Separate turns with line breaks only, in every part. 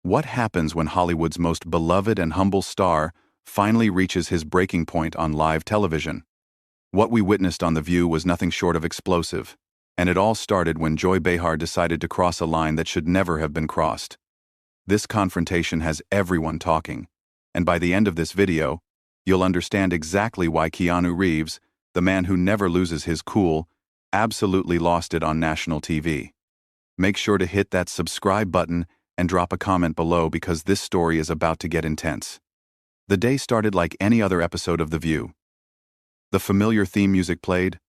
What happens when Hollywood's most beloved and humble star finally reaches his breaking point on live television? What we witnessed on The View was nothing short of explosive, and it all started when Joy Behar decided to cross a line that should never have been crossed. This confrontation has everyone talking, and by the end of this video, you'll understand exactly why Keanu Reeves, the man who never loses his cool, absolutely lost it on national TV. Make sure to hit that subscribe button and drop a comment below because this story is about to get intense. The day started like any other episode of The View. The familiar theme music played,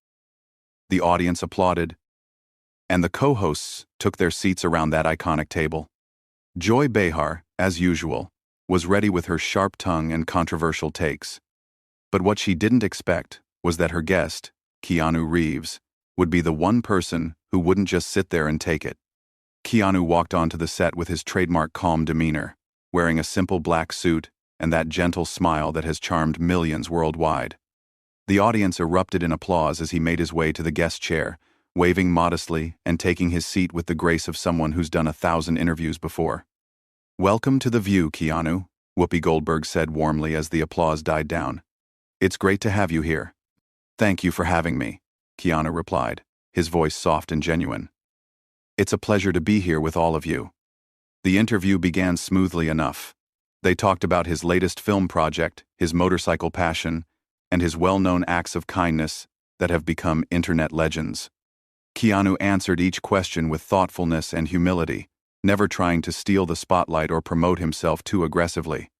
the audience applauded, and the co-hosts took their seats around that iconic table. Joy Behar, as usual, was ready with her sharp tongue and controversial takes. But what she didn't expect was that her guest, Keanu Reeves, would be the one person who wouldn't just sit there and take it. Keanu walked onto the set with his trademark calm demeanor, wearing a simple black suit and that gentle smile that has charmed millions worldwide. The audience erupted in applause as he made his way to the guest chair, waving modestly and taking his seat with the grace of someone who's done 1,000 interviews before. "Welcome to The View, Keanu," Whoopi Goldberg said warmly as the applause died down. "It's great to have you here." "Thank you for having me," Keanu replied, his voice soft and genuine. "It's a pleasure to be here with all of you." The interview began smoothly enough. They talked about his latest film project, his motorcycle passion, and his well-known acts of kindness that have become internet legends. Keanu answered each question with thoughtfulness and humility, never trying to steal the spotlight or promote himself too aggressively.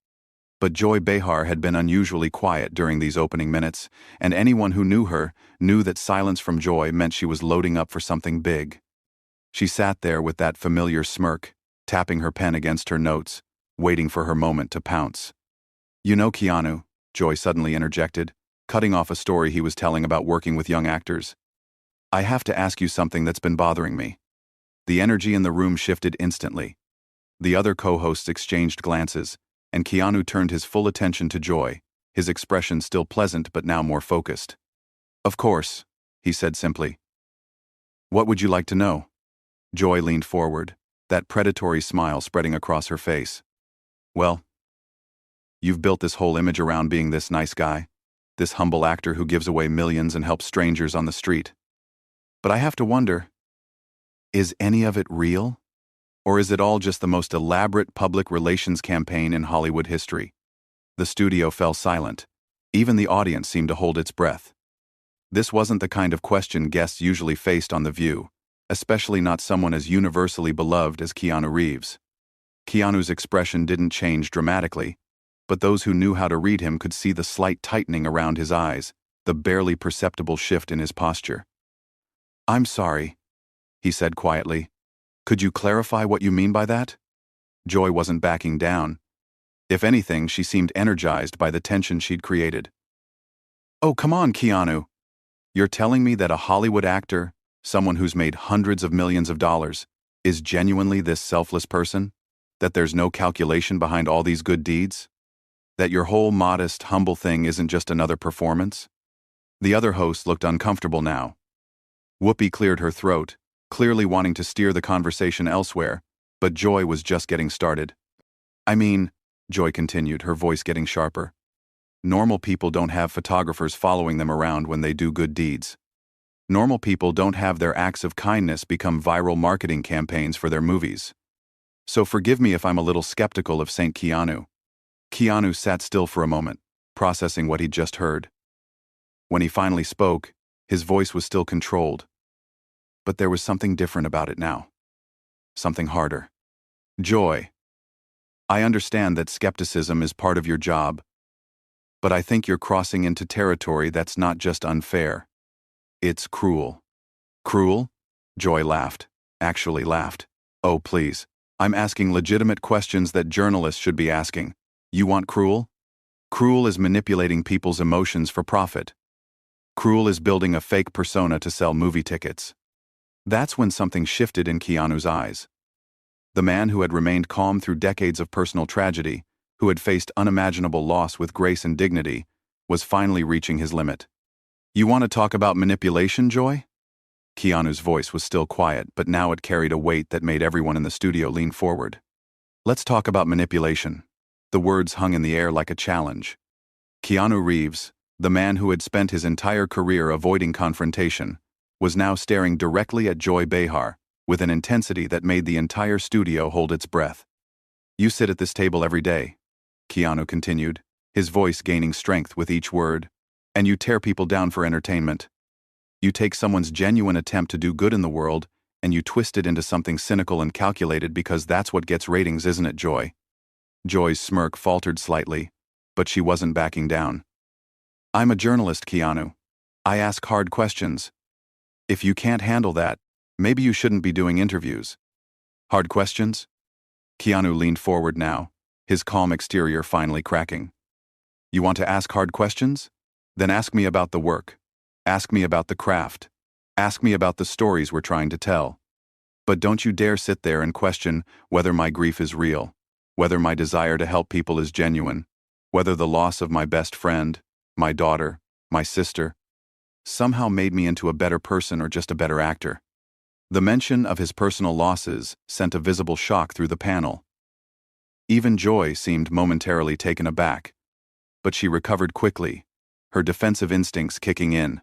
But Joy Behar had been unusually quiet during these opening minutes, and anyone who knew her knew that silence from Joy meant she was loading up for something big. She sat there with that familiar smirk, tapping her pen against her notes, waiting for her moment to pounce. "You know, Keanu," Joy suddenly interjected, cutting off a story he was telling about working with young actors, "I have to ask you something that's been bothering me." The energy in the room shifted instantly. The other co-hosts exchanged glances, and Keanu turned his full attention to Joy, his expression still pleasant but now more focused. "Of course," he said simply. "What would you like to know?" Joy leaned forward, that predatory smile spreading across her face. "Well, you've built this whole image around being this nice guy, this humble actor who gives away millions and helps strangers on the street. But I have to wonder, is any of it real? Or is it all just the most elaborate public relations campaign in Hollywood history?" The studio fell silent. Even the audience seemed to hold its breath. This wasn't the kind of question guests usually faced on The View, especially not someone as universally beloved as Keanu Reeves. Keanu's expression didn't change dramatically, but those who knew how to read him could see the slight tightening around his eyes, the barely perceptible shift in his posture. "I'm sorry," he said quietly. "Could you clarify what you mean by that?" Joy wasn't backing down. If anything, she seemed energized by the tension she'd created. "Oh, come on, Keanu. You're telling me that a Hollywood actor, someone who's made hundreds of millions of dollars, is genuinely this selfless person? That there's no calculation behind all these good deeds? That your whole modest, humble thing isn't just another performance?" The other host looked uncomfortable now. Whoopi cleared her throat, clearly wanting to steer the conversation elsewhere, but Joy was just getting started. "I mean," Joy continued, her voice getting sharper, "normal people don't have photographers following them around when they do good deeds. Normal people don't have their acts of kindness become viral marketing campaigns for their movies. So forgive me if I'm a little skeptical of Saint Keanu." Keanu sat still for a moment, processing what he'd just heard. When he finally spoke, his voice was still controlled. But there was something different about it now. Something harder. "Joy, I understand that skepticism is part of your job, but I think you're crossing into territory that's not just unfair. It's cruel." "Cruel?" Joy laughed. Actually laughed. "Oh, please. I'm asking legitimate questions that journalists should be asking. You want cruel? Cruel is manipulating people's emotions for profit. Cruel is building a fake persona to sell movie tickets." That's when something shifted in Keanu's eyes. The man who had remained calm through decades of personal tragedy, who had faced unimaginable loss with grace and dignity, was finally reaching his limit. "You want to talk about manipulation, Joy?" Keanu's voice was still quiet, but now it carried a weight that made everyone in the studio lean forward. Let's talk about manipulation. The words hung in the air like a challenge. Keanu Reeves, the man who had spent his entire career avoiding confrontation, was now staring directly at Joy Behar with an intensity that made the entire studio hold its breath. "You sit at this table every day," Keanu continued, his voice gaining strength with each word, "and you tear people down for entertainment. You take someone's genuine attempt to do good in the world and you twist it into something cynical and calculated because that's what gets ratings, isn't it, Joy?" Joy's smirk faltered slightly, but she wasn't backing down. "I'm a journalist, Keanu. I ask hard questions. If you can't handle that, maybe you shouldn't be doing interviews." "Hard questions?" Keanu leaned forward now, his calm exterior finally cracking. "You want to ask hard questions? Then ask me about the work. Ask me about the craft. Ask me about the stories we're trying to tell. But don't you dare sit there and question whether my grief is real, whether my desire to help people is genuine, whether the loss of my best friend, my daughter, my sister, somehow made me into a better person or just a better actor." The mention of his personal losses sent a visible shock through the panel. Even Joy seemed momentarily taken aback, but she recovered quickly, her defensive instincts kicking in.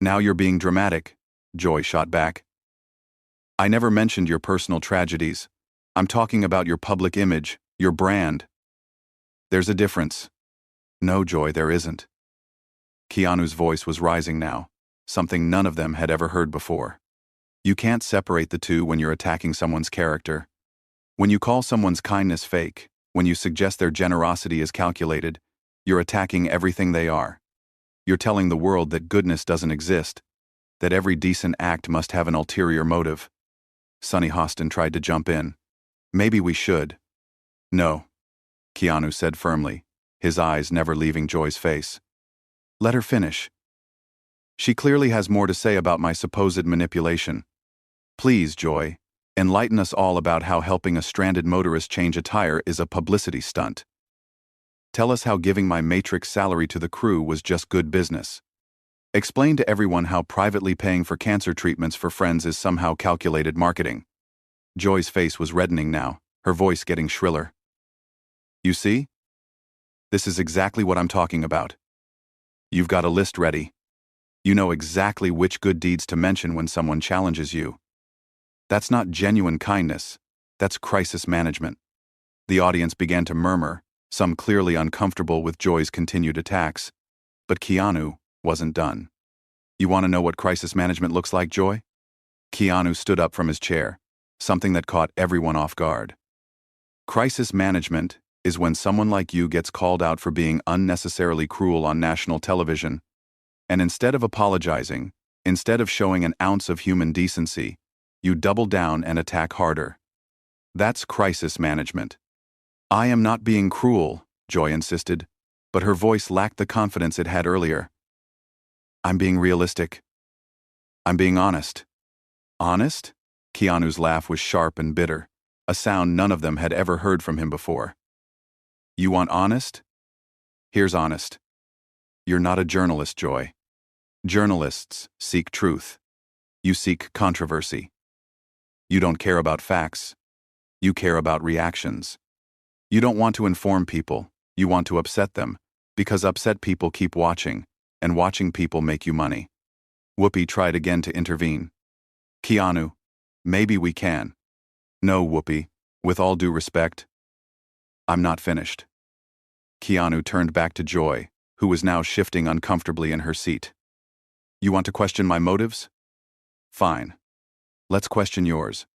"Now you're being dramatic," Joy shot back. "I never mentioned your personal tragedies. I'm talking about your public image, your brand." "There's a difference." "No, Joy, there isn't." Keanu's voice was rising now, something none of them had ever heard before. "You can't separate the two when you're attacking someone's character. When you call someone's kindness fake, when you suggest their generosity is calculated, you're attacking everything they are. You're telling the world that goodness doesn't exist, that every decent act must have an ulterior motive." Sonny Hostin tried to jump in. "Maybe we should." "No," Keanu said firmly, his eyes never leaving Joy's face. "Let her finish. She clearly has more to say about my supposed manipulation. Please, Joy, enlighten us all about how helping a stranded motorist change a tire is a publicity stunt. Tell us how giving my Matrix salary to the crew was just good business. Explain to everyone how privately paying for cancer treatments for friends is somehow calculated marketing." Joy's face was reddening now, her voice getting shriller. "You see? This is exactly what I'm talking about. You've got a list ready. You know exactly which good deeds to mention when someone challenges you. That's not genuine kindness, that's crisis management." The audience began to murmur, some clearly uncomfortable with Joy's continued attacks, but Keanu wasn't done. "You want to know what crisis management looks like, Joy?" Keanu stood up from his chair, something that caught everyone off guard. "Crisis management is when someone like you gets called out for being unnecessarily cruel on national television, and instead of apologizing, instead of showing an ounce of human decency, you double down and attack harder. That's crisis management." "I am not being cruel," Joy insisted, but her voice lacked the confidence it had earlier. "I'm being realistic. I'm being honest." "Honest?" Keanu's laugh was sharp and bitter, a sound none of them had ever heard from him before. "You want honest? Here's honest. You're not a journalist, Joy. Journalists seek truth. You seek controversy. You don't care about facts. You care about reactions. You don't want to inform people, you want to upset them, because upset people keep watching, and watching people make you money." Whoopi tried again to intervene. "Keanu, maybe we can." "No, Whoopi, with all due respect, I'm not finished." Keanu turned back to Joy, who was now shifting uncomfortably in her seat. "You want to question my motives? Fine. Let's question yours.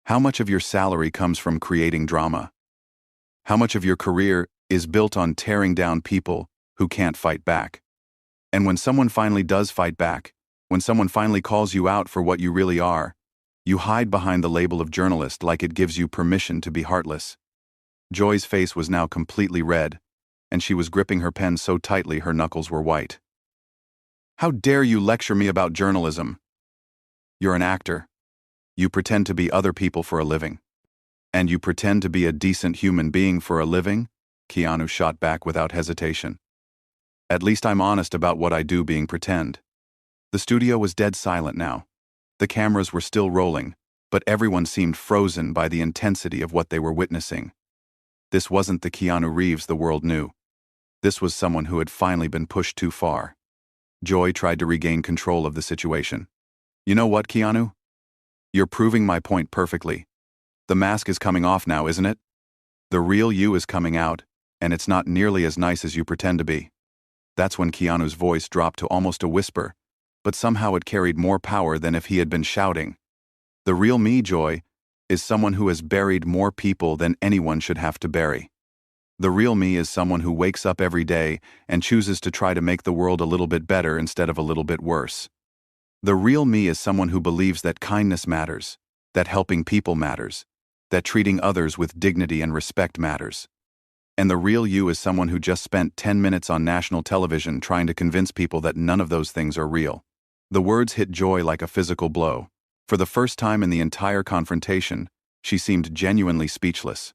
How much of your salary comes from creating drama? How much of your career is built on tearing down people who can't fight back? And when someone finally does fight back, when someone finally calls you out for what you really are, you hide behind the label of journalist like it gives you permission to be heartless." Joy's face was now completely red, and she was gripping her pen so tightly her knuckles were white. "How dare you lecture me about journalism? You're an actor. You pretend to be other people for a living. And you pretend to be a decent human being for a living?" Keanu shot back without hesitation. "At least I'm honest about what I do being pretend." The studio was dead silent now. The cameras were still rolling, but everyone seemed frozen by the intensity of what they were witnessing. This wasn't the Keanu Reeves the world knew. This was someone who had finally been pushed too far. Joy tried to regain control of the situation. You know what, Keanu? You're proving my point perfectly. The mask is coming off now, isn't it? The real you is coming out, and it's not nearly as nice as you pretend to be. That's when Keanu's voice dropped to almost a whisper, but somehow it carried more power than if he had been shouting. The real me, Joy, is someone who has buried more people than anyone should have to bury. The real me is someone who wakes up every day and chooses to try to make the world a little bit better instead of a little bit worse. The real me is someone who believes that kindness matters, that helping people matters, that treating others with dignity and respect matters. And the real you is someone who just spent 10 minutes on national television trying to convince people that none of those things are real. The words hit Joy like a physical blow. For the first time in the entire confrontation, she seemed genuinely speechless.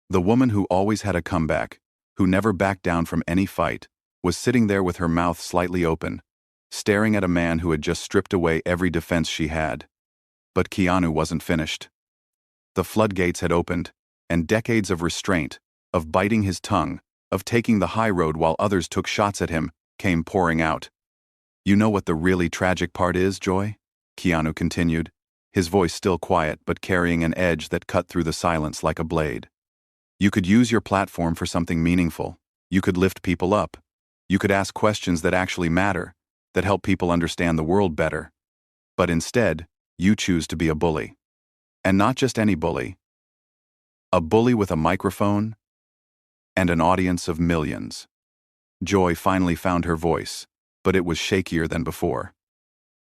The woman who always had a comeback, who never backed down from any fight, was sitting there with her mouth slightly open, staring at a man who had just stripped away every defense she had. But Keanu wasn't finished. The floodgates had opened, and decades of restraint, of biting his tongue, of taking the high road while others took shots at him, came pouring out. You know what the really tragic part is, Joy? Keanu continued, his voice still quiet but carrying an edge that cut through the silence like a blade. You could use your platform for something meaningful. You could lift people up. You could ask questions that actually matter, that help people understand the world better. But instead, you choose to be a bully. And not just any bully. A bully with a microphone and an audience of millions. Joy finally found her voice, but it was shakier than before.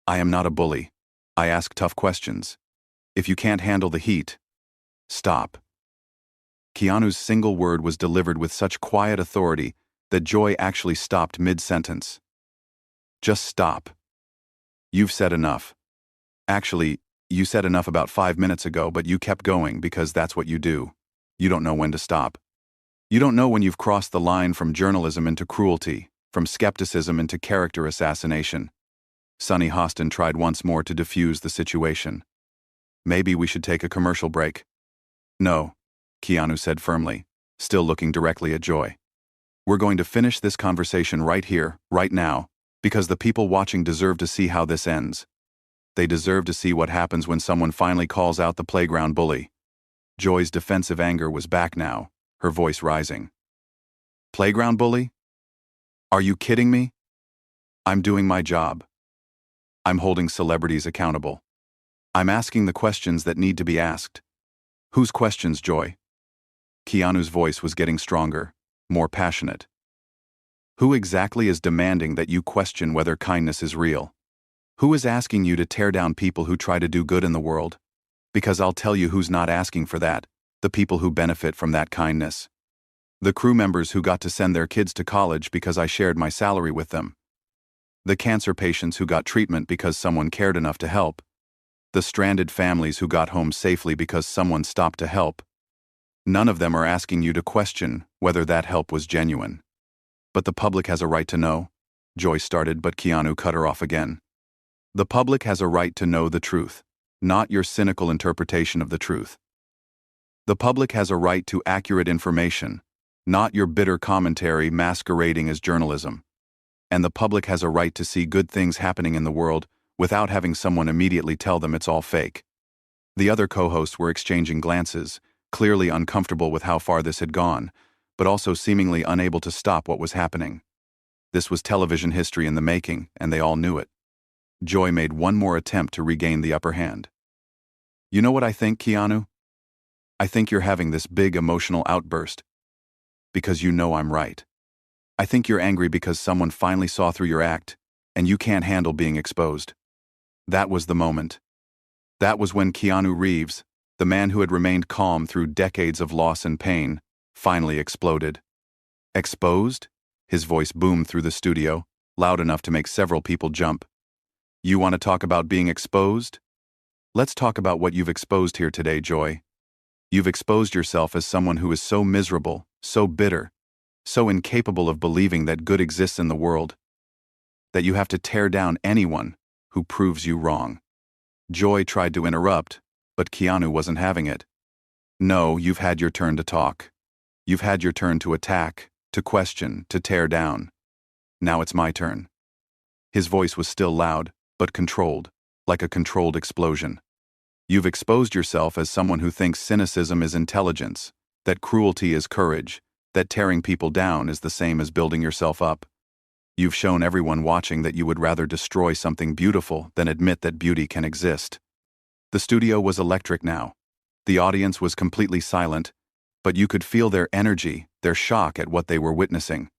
I am not a bully. I ask tough questions. If you can't handle the heat, stop. Keanu's single word was delivered with such quiet authority that Joy actually stopped mid-sentence. Just stop. You've said enough. Actually, you said enough about 5 minutes ago, but you kept going because that's what you do. You don't know when to stop. You don't know when you've crossed the line from journalism into cruelty, from skepticism into character assassination. Sunny Hostin tried once more to defuse the situation. Maybe we should take a commercial break. No, Keanu said firmly, still looking directly at Joy. We're going to finish this conversation right here, right now, because the people watching deserve to see how this ends. They deserve to see what happens when someone finally calls out the playground bully. Joy's defensive anger was back now, her voice rising. Playground bully? Are you kidding me? I'm doing my job. I'm holding celebrities accountable. I'm asking the questions that need to be asked. Whose questions, Joy? Keanu's voice was getting stronger, more passionate. Who exactly is demanding that you question whether kindness is real? Who is asking you to tear down people who try to do good in the world? Because I'll tell you who's not asking for that, the people who benefit from that kindness. The crew members who got to send their kids to college because I shared my salary with them. The cancer patients who got treatment because someone cared enough to help. The stranded families who got home safely because someone stopped to help. None of them are asking you to question whether that help was genuine. But the public has a right to know, Joy started, but Keanu cut her off again. The public has a right to know the truth, not your cynical interpretation of the truth. The public has a right to accurate information, not your bitter commentary masquerading as journalism. And the public has a right to see good things happening in the world without having someone immediately tell them it's all fake. The other co-hosts were exchanging glances, clearly uncomfortable with how far this had gone, but also seemingly unable to stop what was happening. This was television history in the making, and they all knew it. Joy made one more attempt to regain the upper hand. You know what I think, Keanu? I think you're having this big emotional outburst because you know I'm right. I think you're angry because someone finally saw through your act, and you can't handle being exposed. That was the moment. That was when Keanu Reeves, the man who had remained calm through decades of loss and pain, finally exploded. Exposed? His voice boomed through the studio, loud enough to make several people jump. You want to talk about being exposed? Let's talk about what you've exposed here today, Joy. You've exposed yourself as someone who is so miserable, so bitter, so incapable of believing that good exists in the world, that you have to tear down anyone who proves you wrong. Joy tried to interrupt, But Keanu wasn't having it. No, you've had your turn to talk. You've had your turn to attack, to question, to tear down. Now it's my turn. His voice was still loud, but controlled, like a controlled explosion. You've exposed yourself as someone who thinks cynicism is intelligence, that cruelty is courage, that tearing people down is the same as building yourself up. You've shown everyone watching that you would rather destroy something beautiful than admit that beauty can exist. The studio was electric now. The audience was completely silent, but you could feel their energy, their shock at what they were witnessing.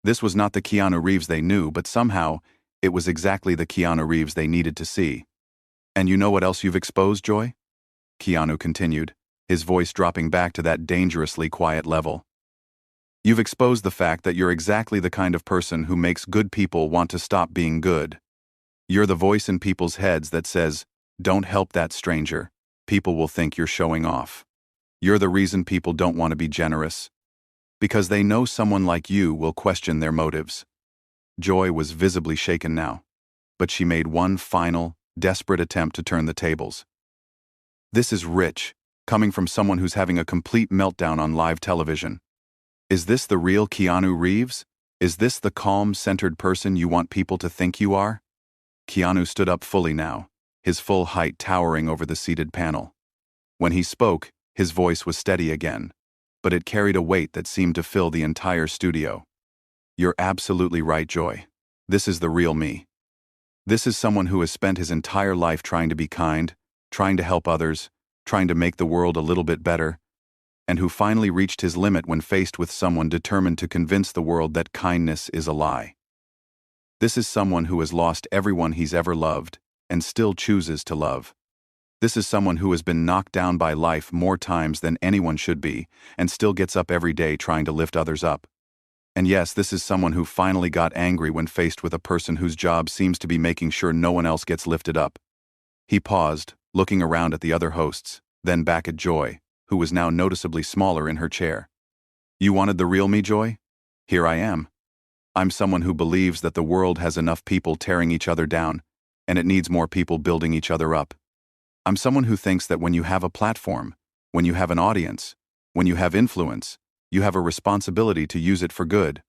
This was not the Keanu Reeves they knew, but somehow, it was exactly the Keanu Reeves they needed to see. And you know what else you've exposed, Joy? Keanu continued, his voice dropping back to that dangerously quiet level. You've exposed the fact that you're exactly the kind of person who makes good people want to stop being good. You're the voice in people's heads that says, "Don't help that stranger. People will think you're showing off." You're the reason people don't want to be generous. Because they know someone like you will question their motives. Joy was visibly shaken now, but she made one final, desperate attempt to turn the tables. This is rich, coming from someone who's having a complete meltdown on live television. Is this the real Keanu Reeves? Is this the calm, centered person you want people to think you are? Keanu stood up fully now, his full height towering over the seated panel. When he spoke, his voice was steady again, but it carried a weight that seemed to fill the entire studio. You're absolutely right, Joy. This is the real me. This is someone who has spent his entire life trying to be kind, trying to help others, trying to make the world a little bit better, and who finally reached his limit when faced with someone determined to convince the world that kindness is a lie. This is someone who has lost everyone he's ever loved, and still chooses to love. This is someone who has been knocked down by life more times than anyone should be, and still gets up every day trying to lift others up. And yes, this is someone who finally got angry when faced with a person whose job seems to be making sure no one else gets lifted up. He paused, looking around at the other hosts, then back at Joy, who was now noticeably smaller in her chair. You wanted the real me, Joy? Here I am. I'm someone who believes that the world has enough people tearing each other down, and it needs more people building each other up. I'm someone who thinks that when you have a platform, when you have an audience, when you have influence, you have a responsibility to use it for good.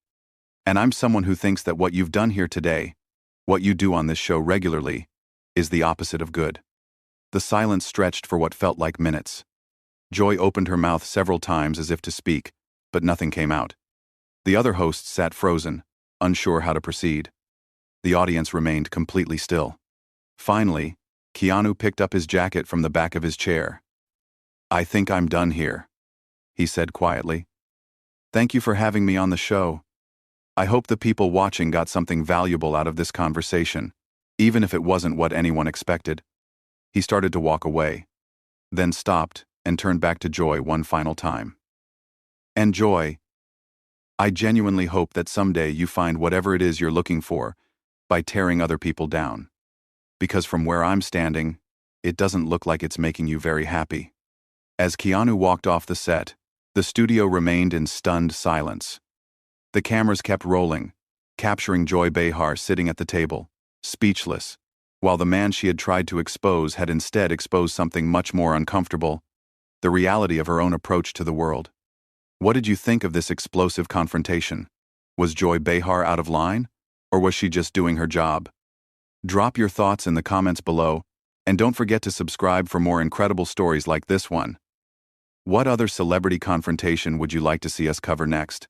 And I'm someone who thinks that what you've done here today, what you do on this show regularly, is the opposite of good. The silence stretched for what felt like minutes. Joy opened her mouth several times as if to speak, but nothing came out. The other hosts sat frozen, unsure how to proceed. The audience remained completely still. Finally, Keanu picked up his jacket from the back of his chair. I think I'm done here, he said quietly. Thank you for having me on the show. I hope the people watching got something valuable out of this conversation, even if it wasn't what anyone expected. He started to walk away, then stopped and turned back to Joy one final time. And Joy, I genuinely hope that someday you find whatever it is you're looking for by tearing other people down. Because from where I'm standing, it doesn't look like it's making you very happy. As Keanu walked off the set, the studio remained in stunned silence. The cameras kept rolling, capturing Joy Behar sitting at the table, speechless, while the man she had tried to expose had instead exposed something much more uncomfortable, the reality of her own approach to the world. What did you think of this explosive confrontation? Was Joy Behar out of line, or was she just doing her job? Drop your thoughts in the comments below, and don't forget to subscribe for more incredible stories like this one. What other celebrity confrontation would you like to see us cover next?